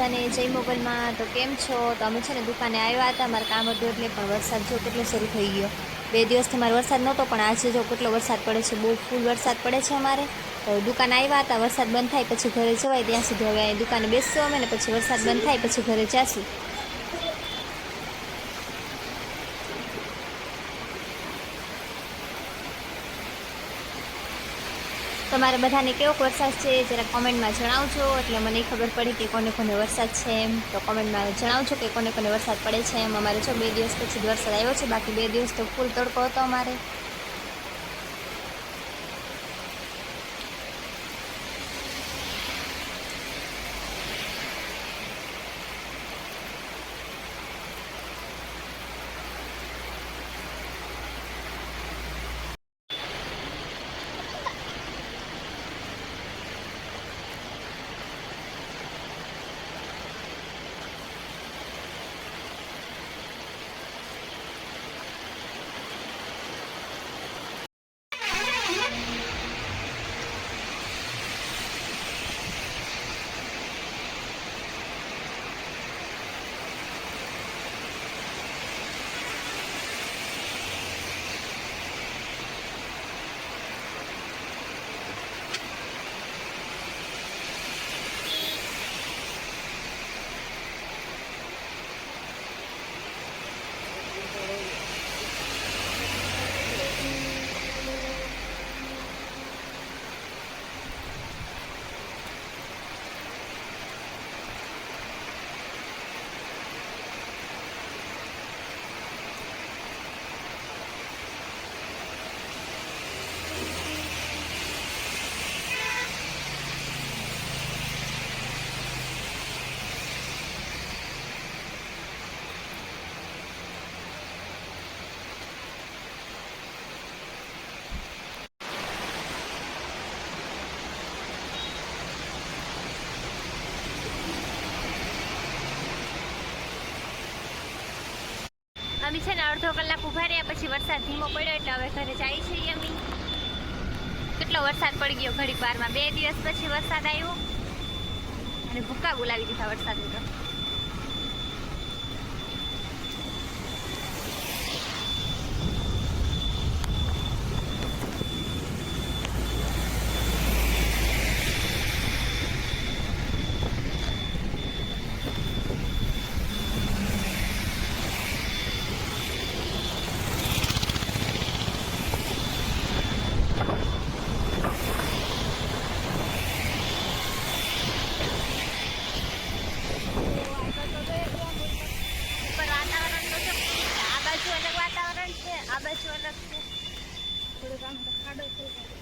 બધાને જય મોગલમાં. તો કેમ છો? તો અમે છે ને દુકાને આવ્યા હતા, મારે કામ હતું એટલે, પણ વરસાદ જો કેટલો શરૂ થઈ ગયો. 2 દિવસથી મારે વરસાદ નહોતો, પણ આજે જો કેટલો વરસાદ પડે છે, બહુ ફૂલ વરસાદ પડે છે અમારે. તો દુકાને આવ્યા હતા, વરસાદ બંધ થાય પછી ઘરે જવાય, ત્યાં સુધી હવે દુકાને બેસશું અમે, ને પછી વરસાદ બંધ થાય પછી ઘરે જાશું. તમારે બધાને કેવો વરસાદ છે જરા કોમેન્ટમાં જણાવજો, એટલે મને ખબર પડે કે કોને કોને વરસાદ છે એમ. તો કોમેન્ટમાં જણાવજો કે કોને કોને વરસાદ પડે છે એમ. અમારે જો 2 દિવસ પછી વરસાદ આવ્યો છે, બાકી 2 દિવસ તો ફૂલ તડકો હતો અમારે. અમે છે ને અડધો કલાક ઊભા રહ્યા, પછી વરસાદ ધીમો પડ્યો એટલે હવે ઘરે જાય છીએ અમે. કેટલો વરસાદ પડી ગયો ઘડીક વારમાં, 2 દિવસ પછી વરસાદ આવ્યો અને ભૂકા બોલાવી દીધા વરસાદની તો. આ બાજુ અલગ છે, થોડુંક આમ તો ખાડો થઈ જાય.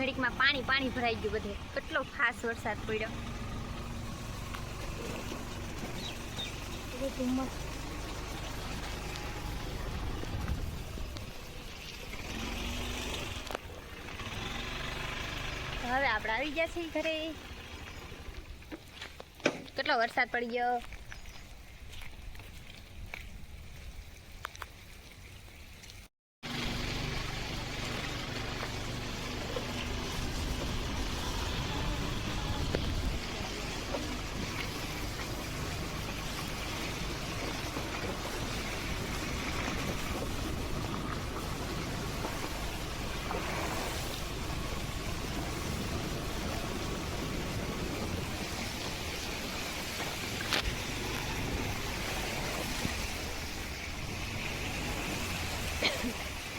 ઘડીકમાં પાણી ભરાઈ ગયું બધે, કેટલો ખાસ વરસાદ પડ્યો. હવે આપણે આવી ગયા છીએ ઘરે. કેટલો વરસાદ પડી ગયો.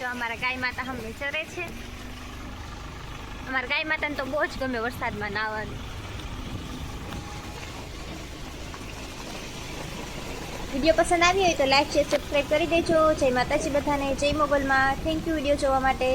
તો અમારા ગાય માતા હમને ચરે છે. અમારા ગાય માતાને તો બહુ જ ગમે વરસાદમાં નાહવાનું. વિડીયો પસંદ આવી હોય તો લાઈક શેર સબસ્ક્રાઈબ કરી દેજો. જય માતાજી બધાને, જય મોગલમાં. થેન્ક યુ વિડીયો જોવા માટે.